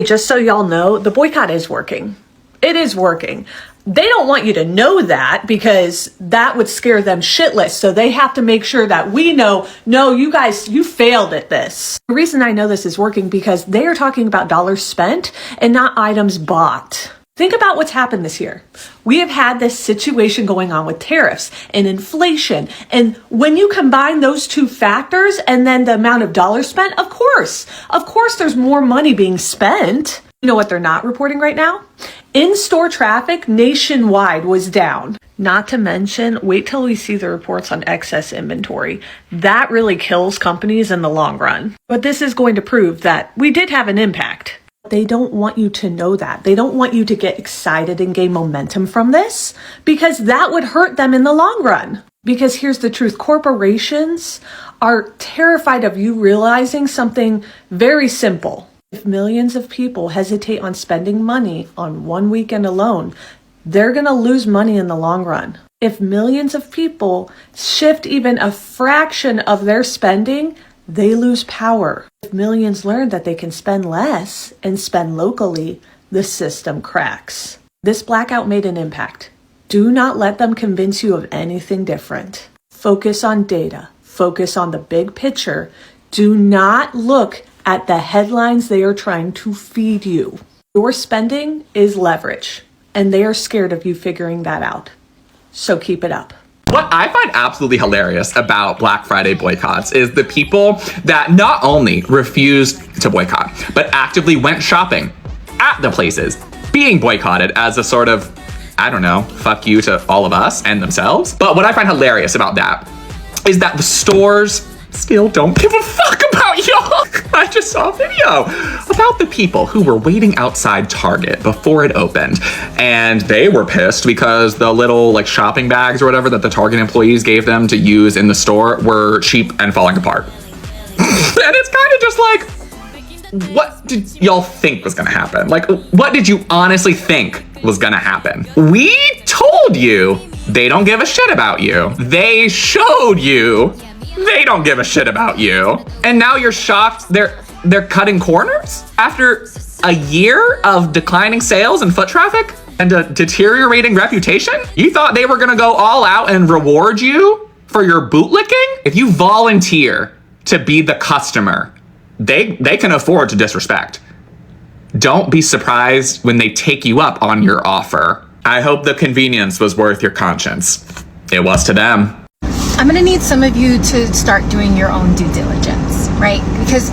Just so y'all know, the boycott is working. It is working. They don't want you to know that because that would scare them shitless. So they have to make sure that we know, no, you guys, you failed at this. The reason I know this is working because they are talking about dollars spent and not items bought. Think about what's happened this year. We have had this situation going on with tariffs and inflation. And when you combine those two factors and then the amount of dollars spent, of course there's more money being spent. You know what they're not reporting right now? In-store traffic nationwide was down. Not to mention, wait till we see the reports on excess inventory. That really kills companies in the long run. But this is going to prove that we did have an impact. They don't want you to know that. They don't want you to get excited and gain momentum from this because that would hurt them in the long run. Because here's the truth, corporations are terrified of you realizing something very simple. If millions of people hesitate on spending money on one weekend alone, they're going to lose money in the long run. If millions of people shift even a fraction of their spending, they lose power. If millions learn that they can spend less and spend locally, the system cracks. This blackout made an impact. Do not let them convince you of anything different. Focus on data. Focus on the big picture. Do not look at the headlines they are trying to feed you. Your spending is leverage, and they are scared of you figuring that out. So keep it up. What I find absolutely hilarious about Black Friday boycotts is the people that not only refused to boycott, but actively went shopping at the places being boycotted as a sort of, I don't know, fuck you to all of us and themselves. But what I find hilarious about that is that the stores still don't give a fuck about y'all. I just saw a video about the people who were waiting outside Target before it opened, and they were pissed because the little like shopping bags or whatever that the Target employees gave them to use in the store were cheap and falling apart. And it's kind of just like, what did y'all think was gonna happen? Like, what did you honestly think was gonna happen? We told you they don't give a shit about you. They showed you they don't give a shit about you. And now you're shocked they're cutting corners? After a year of declining sales and foot traffic and a deteriorating reputation? You thought they were gonna go all out and reward you for your bootlicking? If you volunteer to be the customer, they can afford to disrespect. Don't be surprised when they take you up on your offer. I hope the convenience was worth your conscience. It was to them. I'm gonna need some of you to start doing your own due diligence, right? Because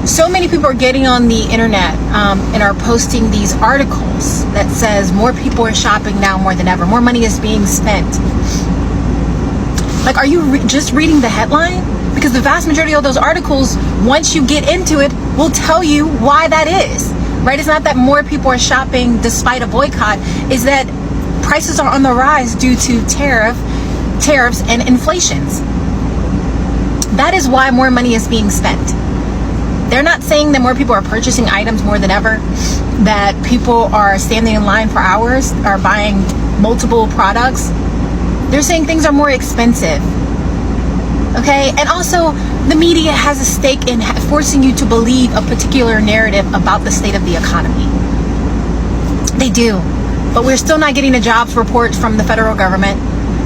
so many people are getting on the internet and are posting these articles that says more people are shopping now more than ever. More money is being spent. Like, are you just reading the headline? Because the vast majority of those articles, once you get into it, will tell you why that is, right? It's not that more people are shopping despite a boycott. It's that prices are on the rise due to tariffs and inflations. That is why more money is being spent. They're not saying that more people are purchasing items more than ever, that people are standing in line for hours, are buying multiple products. They're saying things are more expensive. Okay? And also, the media has a stake in forcing you to believe a particular narrative about the state of the economy. They do. But we're still not getting a jobs report from the federal government.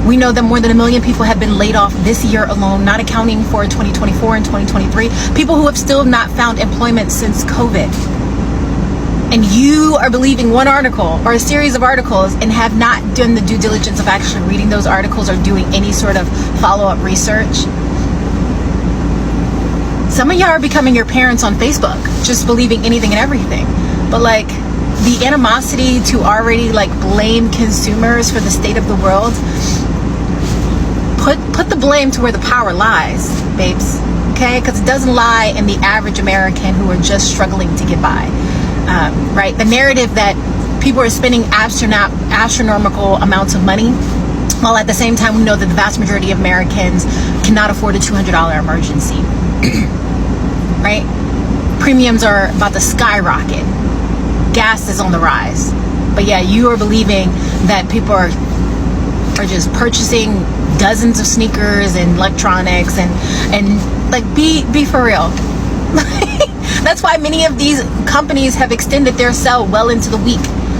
We know that more than 1 million people have been laid off this year alone, not accounting for 2024 and 2023. People who have still not found employment since COVID. And you are believing one article or a series of articles and have not done the due diligence of actually reading those articles or doing any sort of follow-up research. Some of y'all are becoming your parents on Facebook, just believing anything and everything. But like, the animosity to already like blame consumers for the state of the world, put the blame to where the power lies, babes, okay? Because it doesn't lie in the average American who are just struggling to get by, right? The narrative that people are spending astronomical amounts of money, while at the same time we know that the vast majority of Americans cannot afford a $200 emergency, right? Premiums are about to skyrocket. Gas is on the rise. But yeah, you are believing that people are just purchasing dozens of sneakers and electronics and like be for real. That's why many of these companies have extended their sale well into the week,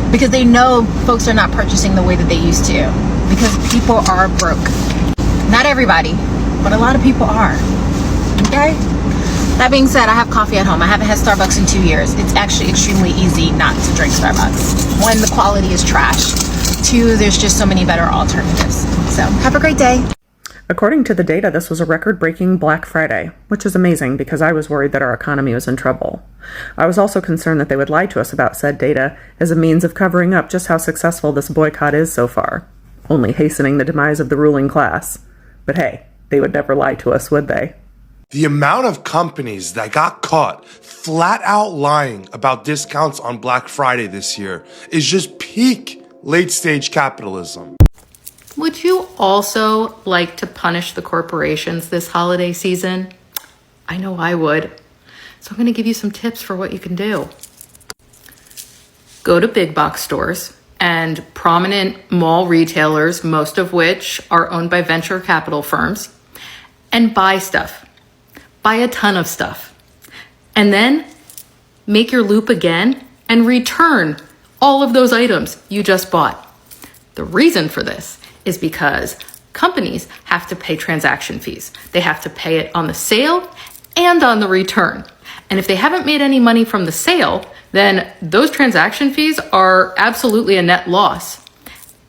because they know folks are not purchasing the way that they used to, because people are broke. Not everybody, but a lot of people are. Okay? That being said, I have coffee at home. I haven't had Starbucks in 2 years. It's actually extremely easy not to drink Starbucks. One, the quality is trash. Two, there's just so many better alternatives. So have a great day. According to the data, this was a record-breaking Black Friday, which is amazing because I was worried that our economy was in trouble. I was also concerned that they would lie to us about said data as a means of covering up just how successful this boycott is so far, only hastening the demise of the ruling class. But hey, they would never lie to us, would they? The amount of companies that got caught flat out lying about discounts on Black Friday this year is just peak late-stage capitalism. Would you also like to punish the corporations this holiday season? I know I would. So I'm going to give you some tips for what you can do. Go to big box stores and prominent mall retailers, most of which are owned by venture capital firms, and buy stuff. Buy a ton of stuff. And then make your loop again and return all of those items you just bought. The reason for this is because companies have to pay transaction fees. They have to pay it on the sale and on the return. And if they haven't made any money from the sale, then those transaction fees are absolutely a net loss.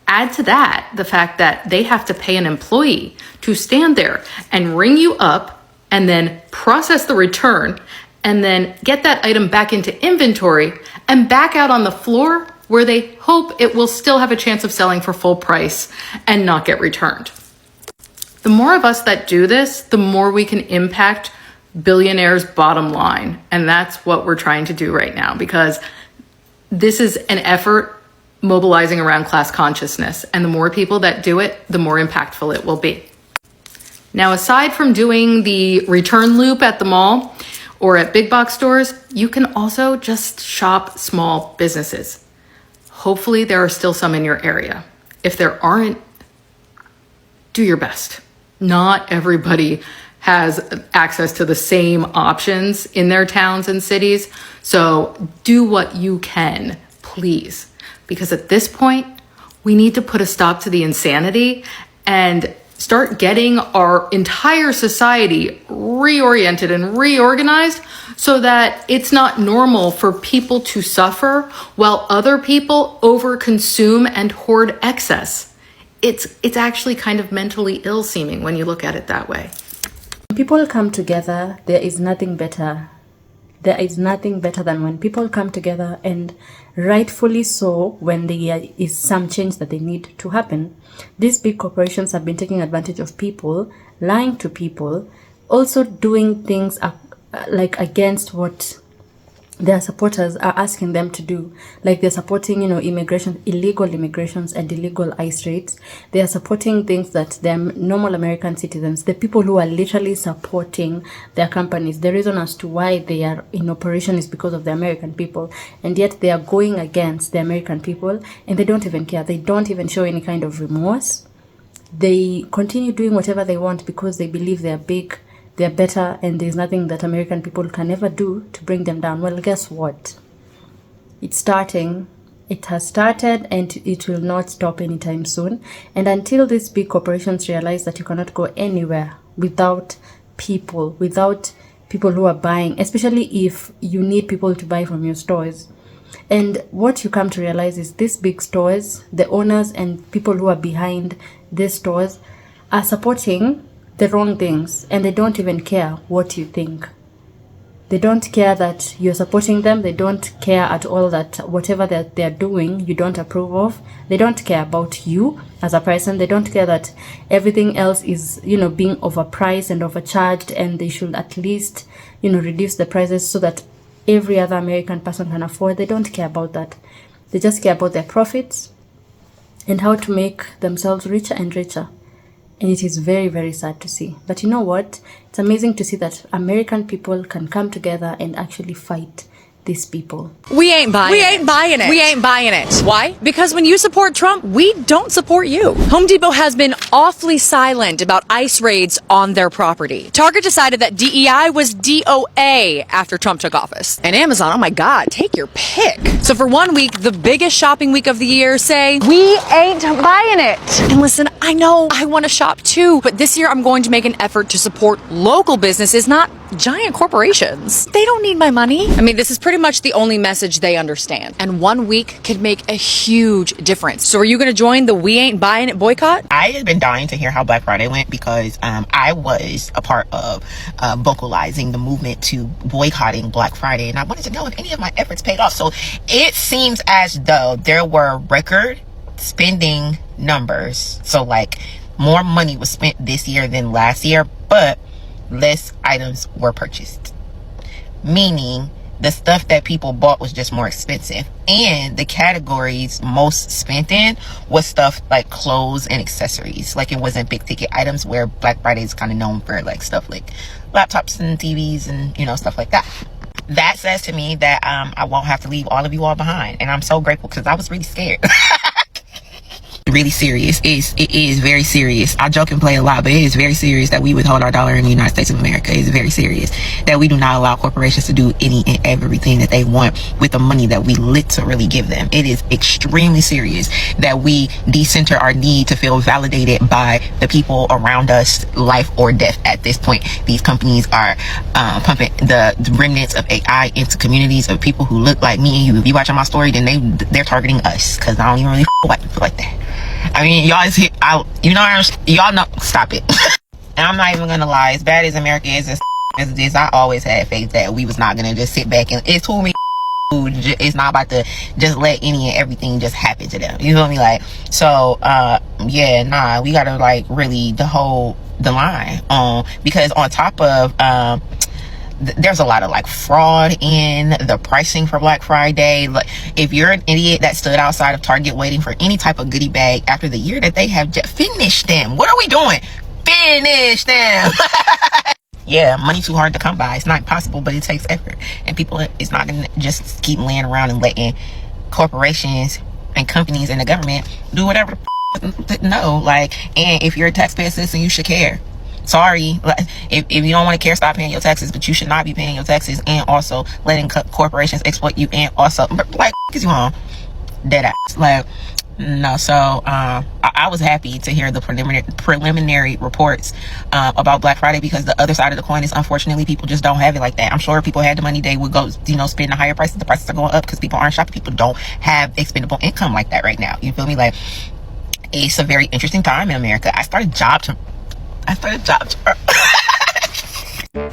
Add to that the fact that they have to pay an employee to stand there and ring you up and then process the return and then get that item back into inventory and back out on the floor where they hope it will still have a chance of selling for full price and not get returned. The more of us that do this, the more we can impact billionaires' bottom line. And that's what we're trying to do right now, because this is an effort mobilizing around class consciousness. And the more people that do it, the more impactful it will be. Now, aside from doing the return loop at the mall or at big box stores, you can also just shop small businesses. Hopefully there are still some in your area. If there aren't, do your best. Not everybody has access to the same options in their towns and cities. So do what you can, please. Because at this point, we need to put a stop to the insanity and start getting our entire society reoriented and reorganized so that it's not normal for people to suffer while other people overconsume and hoard excess. It's actually kind of mentally ill seeming when you look at it that way. When people come together, there is nothing better. There is nothing better than when people come together, and rightfully so, when there is some change that they need to happen. These big corporations have been taking advantage of people, lying to people, also doing things like against what their supporters are asking them to do. Like they're supporting, immigration, illegal immigrations and illegal ICE raids. They are supporting things that they're normal American citizens, the people who are literally supporting their companies. The reason as to why they are in operation is because of the American people. And yet they are going against the American people and they don't even care. They don't even show any kind of remorse. They continue doing whatever they want because they believe they're big, they're better, and there's nothing that American people can ever do to bring them down. Well, guess what? It's starting. It has started and it will not stop anytime soon. And until these big corporations realize that you cannot go anywhere without people who are buying, especially if you need people to buy from your stores. And what you come to realize is these big stores, the owners and people who are behind these stores are supporting the wrong things, and they don't even care what you think. They don't care that you're supporting them. They don't care at all that whatever that they're doing you don't approve of. They don't care about you as a person. They don't care that everything else is being overpriced and overcharged, and they should at least reduce the prices so that every other American person can afford. They don't care about that. They just care about their profits and how to make themselves richer and richer. And it is very, very sad to see. But you know what? It's amazing to see that American people can come together and actually fight these people. We ain't buying it. We ain't buying it. We ain't buying it. Why? Because when you support Trump, we don't support you. Home Depot has been awfully silent about ICE raids on their property. Target decided that DEI was DOA after Trump took office. And Amazon, oh my God, take your pick. So for 1 week, the biggest shopping week of the year, say, we ain't buying it. And listen, I know I want to shop too, but this year I'm going to make an effort to support local businesses, not giant corporations. They don't need my money. I mean, this is pretty much the only message they understand. And 1 week could make a huge difference. So are you going to join the We Ain't Buying It boycott? I have been dying to hear how Black Friday went because I was a part of vocalizing the movement to boycotting Black Friday. And I wanted to know if any of my efforts paid off. So it seems as though there were record spending numbers. So like more money was spent this year than last year, but less items were purchased, meaning the stuff that people bought was just more expensive, and the categories most spent in was stuff like clothes and accessories. Like it wasn't big ticket items, where Black Friday is kind of known for like stuff like laptops and TVs and stuff like that. That says to me that I won't have to leave all of you all behind, and I'm so grateful because I was really scared. Really serious. It is very serious. I joke and play a lot, but it is very serious that we withhold our dollar in the United States of America. It is very serious that we do not allow corporations to do any and everything that they want with the money that we literally give them. It is extremely serious that we decenter our need to feel validated by the people around us, life or death at this point. These companies are pumping the remnants of AI into communities of people who look like me and you. If you watching my story, then they're targeting us, because I don't even really like people like that. I mean, y'all y'all know, stop it. And I'm not even gonna lie, as bad as America is, as it is, I always had faith that we was not gonna just sit back and it's too many who it's not about to just let any and everything just happen to them. You feel me? Like, so yeah, nah, we gotta like really hold the line because on top of there's a lot of like fraud in the pricing for Black Friday. Like, if you're an idiot that stood outside of Target waiting for any type of goodie bag after the year that they have just finished them, what are we doing? Finish them. Yeah, money too hard to come by. It's not possible, but it takes effort, and people, it's not gonna just keep laying around and letting corporations and companies and the government do whatever no. Like, and if you're a taxpayer citizen, you should care. Sorry, if you don't want to care, stop paying your taxes, but you should not be paying your taxes and also letting corporations exploit you, and also like is you on dead ass. Like, no. So I was happy to hear the preliminary reports about Black Friday, because the other side of the coin is, unfortunately, people just don't have it like that. I'm sure if people had the money, they would go spend the higher prices. The prices are going up because people aren't shopping. People don't have expendable income like that right now. You feel me? Like, it's a very interesting time in America. I started job.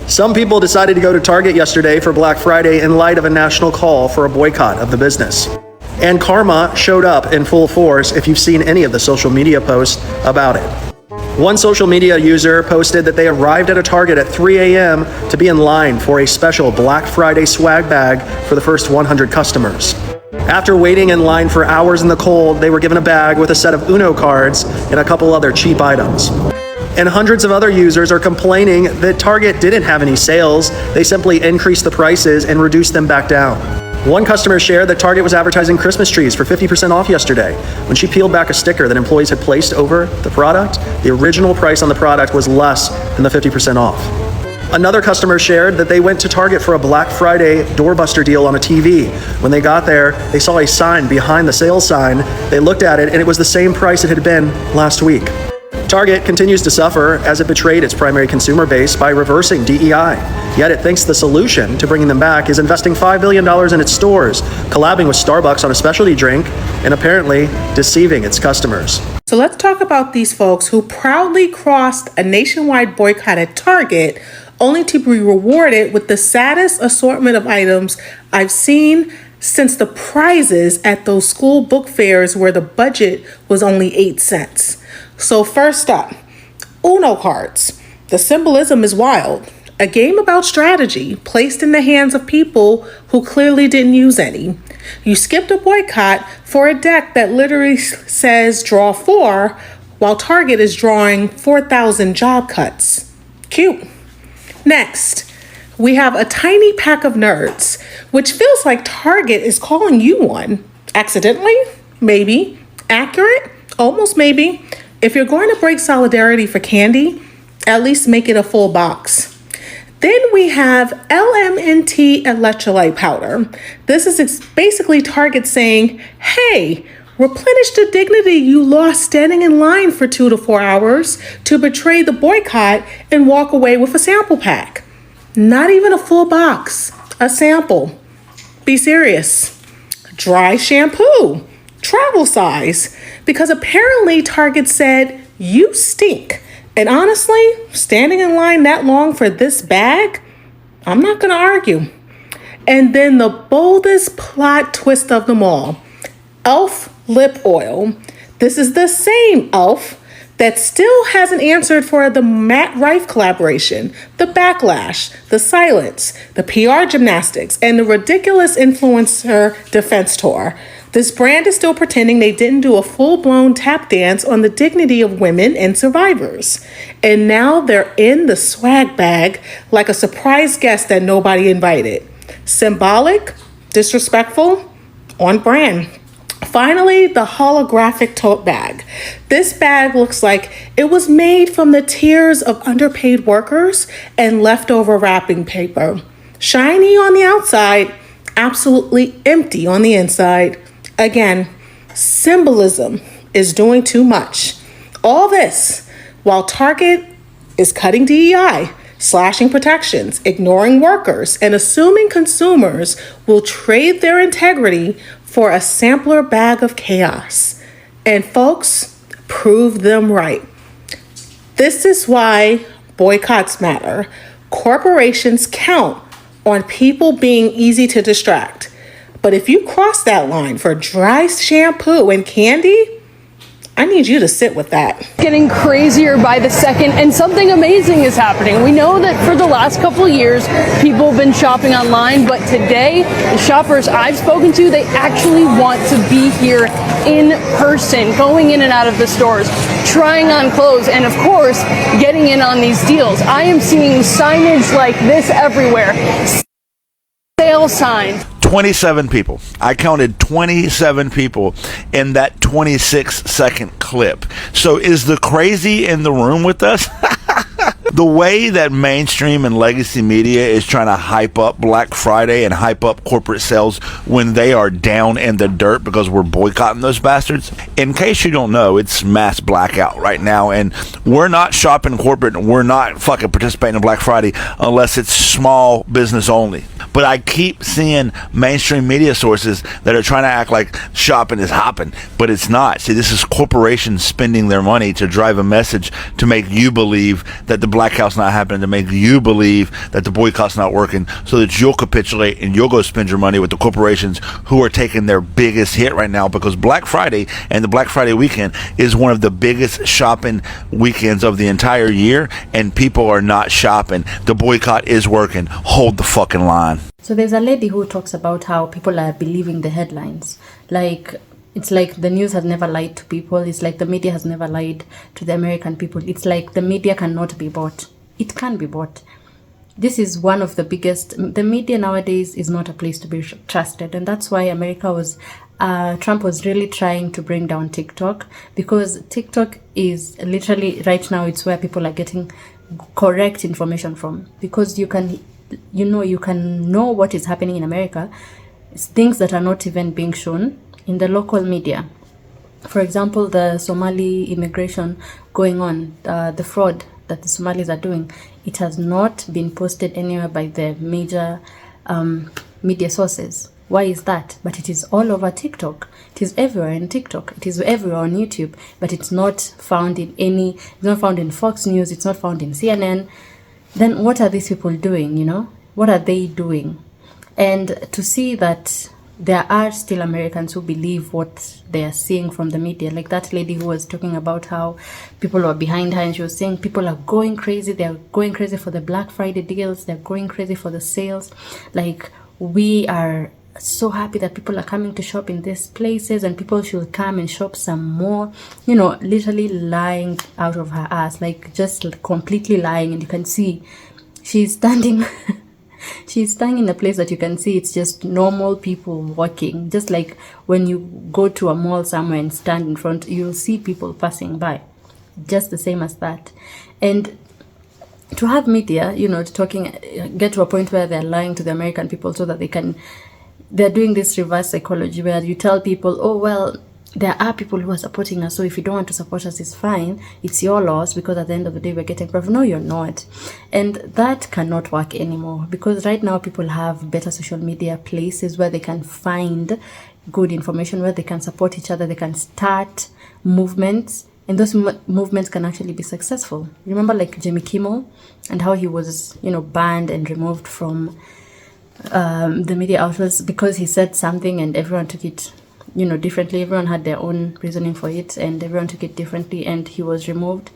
Some people decided to go to Target yesterday for Black Friday in light of a national call for a boycott of the business. And karma showed up in full force if you've seen any of the social media posts about it. One social media user posted that they arrived at a Target at 3 a.m. to be in line for a special Black Friday swag bag for the first 100 customers. After waiting in line for hours in the cold, they were given a bag with a set of Uno cards and a couple other cheap items. And hundreds of other users are complaining that Target didn't have any sales. They simply increased the prices and reduced them back down. One customer shared that Target was advertising Christmas trees for 50% off yesterday. When she peeled back a sticker that employees had placed over the product, the original price on the product was less than the 50% off. Another customer shared that they went to Target for a Black Friday doorbuster deal on a TV. When they got there, they saw a sign behind the sales sign. They looked at it, and it was the same price it had been last week. Target continues to suffer as it betrayed its primary consumer base by reversing DEI. Yet it thinks the solution to bringing them back is investing $5 billion in its stores, collabing with Starbucks on a specialty drink, and apparently deceiving its customers. So let's talk about these folks who proudly crossed a nationwide boycott at Target, only to be rewarded with the saddest assortment of items I've seen since the prizes at those school book fairs where the budget was only 8 cents. So first up, Uno cards. The symbolism is wild. A game about strategy placed in the hands of people who clearly didn't use any. You skipped a boycott for a deck that literally says draw 4, while Target is drawing 4,000 job cuts. Cute. Next, We have a tiny pack of nerds, which feels like Target is calling you one. Accidentally? Maybe. Accurate? Almost maybe. If you're going to break solidarity for candy, at least make it a full box. Then we have LMNT electrolyte powder. This is basically Target saying, hey, replenish the dignity you lost standing in line for 2 to 4 hours to betray the boycott and walk away with a sample pack. Not even a full box, a sample. Be serious. Dry shampoo, travel size, because apparently Target said, you stink. And honestly, standing in line that long for this bag, I'm not gonna argue. And then the boldest plot twist of them all, e.l.f. lip oil. This is the same e.l.f. that still hasn't answered for the Matt Rife collaboration, the backlash, the silence, the PR gymnastics, and the ridiculous influencer defense tour. This brand is still pretending they didn't do a full-blown tap dance on the dignity of women and survivors. And now they're in the swag bag like a surprise guest that nobody invited. Symbolic, disrespectful, on brand. Finally, the holographic tote bag. This bag looks like it was made from the tears of underpaid workers and leftover wrapping paper. Shiny on the outside, absolutely empty on the inside. Again, symbolism is doing too much. All this while Target is cutting DEI, slashing protections, ignoring workers, and assuming consumers will trade their integrity for a sampler bag of chaos. And folks, prove them right. This is why boycotts matter. Corporations count on people being easy to distract. But if you cross that line for dry shampoo and candy, I need you to sit with that. Getting crazier by the second, and something amazing is happening. We know that for the last couple of years, people have been shopping online, but today, the shoppers I've spoken to, they actually want to be here in person, going in and out of the stores, trying on clothes, and of course, getting in on these deals. I am seeing signage like this everywhere. Sale sign. 27 people. I counted 27 people in that 26-second clip. So is the crazy in the room with us? The way that mainstream and legacy media is trying to hype up Black Friday and hype up corporate sales when they are down in the dirt because we're boycotting those bastards. In case you don't know, it's mass blackout right now, and we're not shopping corporate and we're not fucking participating in Black Friday unless it's small business only. But I keep seeing mainstream media sources that are trying to act like shopping is hopping, but it's not. See, this is corporations spending their money to drive a message to make you believe that the blackout's not happening, to make you believe that the boycott's not working, so that you'll capitulate and you'll go spend your money with the corporations who are taking their biggest hit right now, because Black Friday and the Black Friday weekend is one of the biggest shopping weekends of the entire year, and people are not shopping. The boycott is working. Hold the fucking line. So there's a lady who talks about how people are believing the headlines. Like, it's like the news has never lied to people. It's like the media has never lied to the American people. It's like the media cannot be bought. It can be bought. This is one of the biggest. The media nowadays is not a place to be trusted. And that's why Trump was really trying to bring down TikTok, because TikTok is literally, right now, it's where people are getting correct information from. Because you can know what is happening in America. It's things that are not even being shown in the local media. For example, the Somali immigration going on, the fraud that the Somalis are doing, it has not been posted anywhere by the major media sources. Why is that? But it is all over TikTok. It is everywhere in TikTok. It is everywhere on YouTube, but it's not found in it's not found in Fox News, it's not found in CNN. Then what are these people doing, What are they doing? And to see that there are still Americans who believe what they are seeing from the media, like that lady who was talking about how people were behind her, and she was saying people are going crazy. They're going crazy for the Black Friday deals. They're going crazy for the sales. Like, we are so happy that people are coming to shop in these places, and people should come and shop some more, literally lying out of her ass, like just completely lying. And you can see she's standing She's standing in a place that you can see it's just normal people walking. Just like when you go to a mall somewhere and stand in front, you'll see people passing by. Just the same as that. And to have media, get to a point where they're lying to the American people so that they're doing this reverse psychology where you tell people, oh, well, there are people who are supporting us, so if you don't want to support us, it's fine. It's your loss, because at the end of the day, we're getting profit. No, you're not. And that cannot work anymore, because right now people have better social media places where they can find good information, where they can support each other, they can start movements, and those movements can actually be successful. Remember like Jimmy Kimmel and how he was, banned and removed from the media outlets because he said something and everyone took it differently. Everyone had their own reasoning for it and everyone took it differently, and he was removed.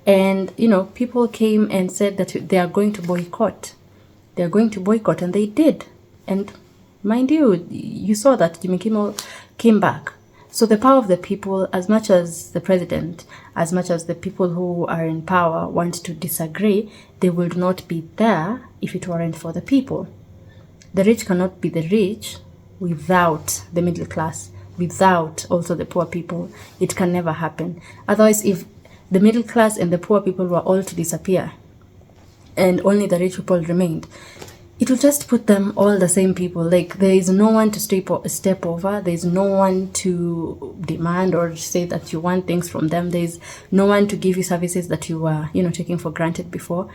And people came and said that they are going to boycott. They're going to boycott, and they did. And mind you, you saw that Jimmy Kimmel came back. So the power of the people, as much as the president, as much as the people who are in power want to disagree, they will not be there if it weren't for the people. The rich cannot be the rich without the middle class, without also the poor people. It can never happen. Otherwise, if the middle class and the poor people were all to disappear and only the rich people remained, it will just put them all the same people. Like, there is no one to step over. There is no one to demand or say that you want things from them. There is no one to give you services that you were, taking for granted before.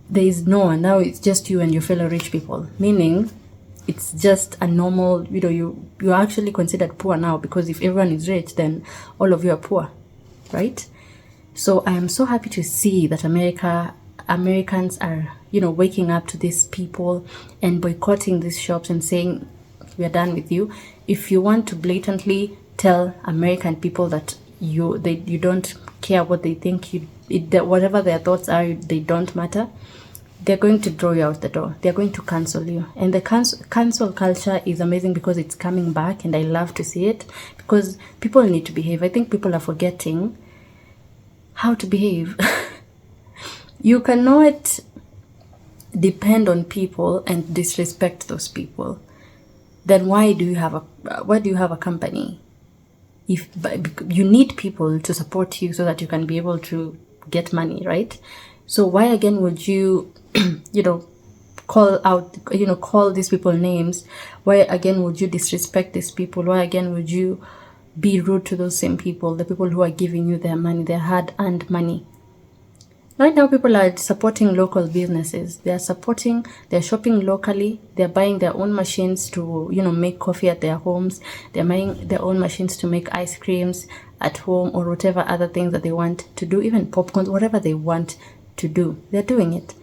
There is no one. Now it's just you and your fellow rich people. Meaning, it's just a normal, you're actually considered poor now, because if everyone is rich, then all of you are poor, right? So I am so happy to see that Americans are, waking up to these people and boycotting these shops and saying, we are done with you. If you want to blatantly tell American people that you don't care what they think, whatever their thoughts are, they don't matter, they're going to throw you out the door. They're going to cancel you. And the cancel culture is amazing because it's coming back, and I love to see it because people need to behave. I think people are forgetting how to behave. You cannot depend on people and disrespect those people. Then why do you have a company? If you need people to support you so that you can be able to get money, right? So why again would you call these people names? Why again would you disrespect these people? Why again would you be rude to those same people, the people who are giving you their money, their hard-earned money? Right now, people are supporting local businesses. They're shopping locally. They're buying their own machines to, make coffee at their homes. They're buying their own machines to make ice creams at home or whatever other things that they want to do, even popcorn, whatever they want to do. They're doing it.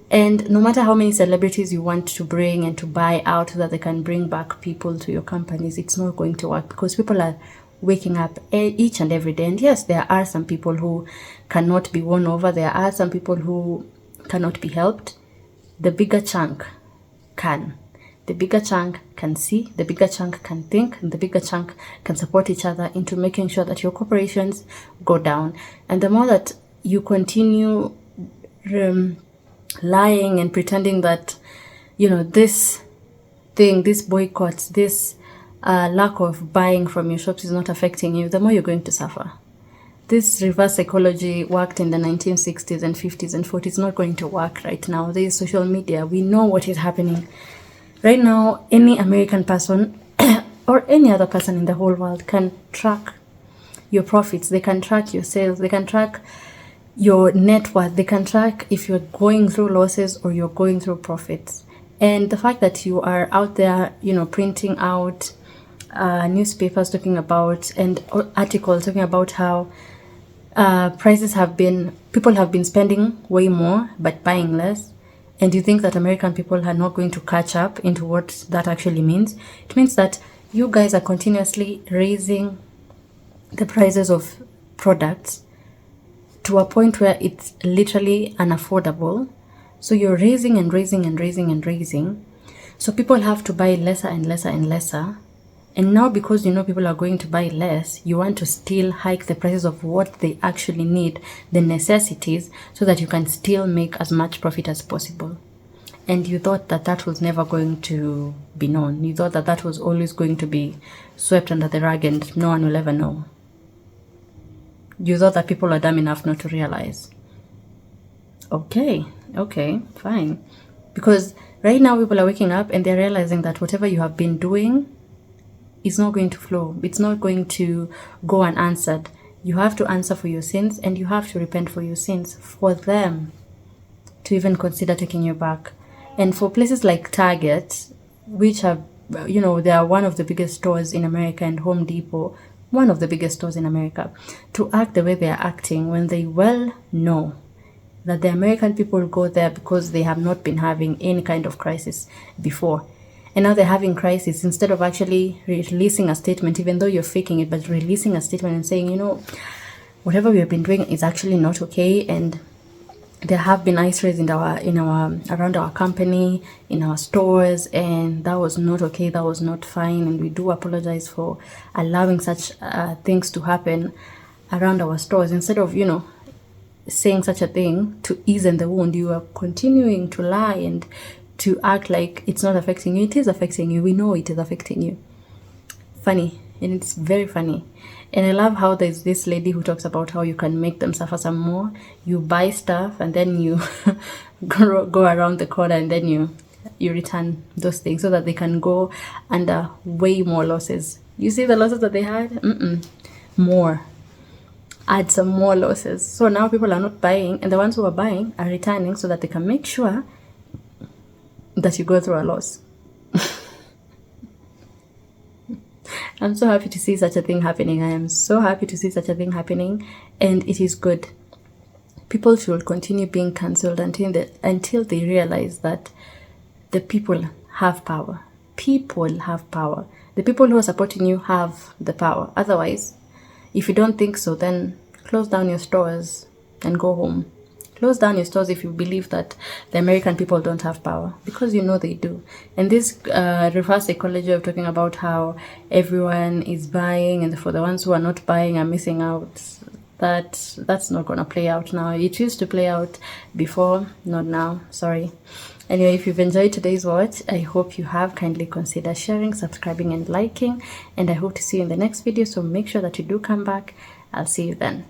And no matter how many celebrities you want to bring and to buy out so that they can bring back people to your companies, it's not going to work because people are waking up each and every day. And yes, there are some people who cannot be won over. There are some people who cannot be helped. The bigger chunk can. The bigger chunk can see, the bigger chunk can think, and the bigger chunk can support each other into making sure that your corporations go down. And the more that you continue lying and pretending that, this boycotts, this lack of buying from your shops is not affecting you, the more you're going to suffer. This reverse psychology worked in the 1960s and 50s and 40s. It's not going to work right now. There is social media. We know what is happening. Right now, any American person or any other person in the whole world can track your profits. They can track your sales. They can track your net worth. They can track if you're going through losses or you're going through profits. And the fact that you are out there, printing out newspapers talking about and articles talking about how people have been spending way more but buying less, and you think that American people are not going to catch up into what that actually means. It means that you guys are continuously raising the prices of products to a point where it's literally unaffordable. So you're raising and raising and raising and raising. So people have to buy lesser and lesser and lesser. And now because people are going to buy less, you want to still hike the prices of what they actually need, the necessities, so that you can still make as much profit as possible. and you thought that that was never going to be known. You thought that that was always going to be swept under the rug and no one will ever know. You thought that people are dumb enough not to realize. Okay, fine. Because right now people are waking up and they're realizing that whatever you have been doing is not going to flow. It's not going to go unanswered. You have to answer for your sins and you have to repent for your sins for them to even consider taking you back. And for places like Target, which are, you know, they are one of the biggest stores in America, and Home Depot, one of the biggest stores in America, to act the way they are acting when they well know that the American people go there because they have not been having any kind of crisis before. And now they're having crisis. Instead of actually releasing a statement, even though you're faking it, but releasing a statement and saying, you know, whatever we have been doing is actually not okay, and there have been ice raids around our company, in our stores, and that was not okay, that was not fine, and we do apologize for allowing such things to happen around our stores. Instead of, you know, saying such a thing to ease the wound, you are continuing to lie and to act like it's not affecting you. It is affecting you. We know it is affecting you. Funny, and it's very funny. And I love how there's this lady who talks about how you can make them suffer some more. You buy stuff and then you go around the corner and then you return those things so that they can go under way more losses. You see the losses that they had? More. Add some more losses. So now people are not buying, and the ones who are buying are returning so that they can make sure that you go through a loss. I'm so happy to see such a thing happening. I am so happy to see such a thing happening, and it is good. People should continue being cancelled until they realize that the people have power. People have power. The people who are supporting you have the power. Otherwise, if you don't think so, then close down your stores and go home. Close down your stores if you believe that the American people don't have power, because you know they do. And this reverse psychology of talking about how everyone is buying and for the ones who are not buying are missing out, that's not going to play out now. It used to play out before, not now. Sorry. Anyway, if you've enjoyed today's watch, I hope you have. Kindly consider sharing, subscribing and liking, and I hope to see you in the next video, so make sure that you do come back. I'll see you then.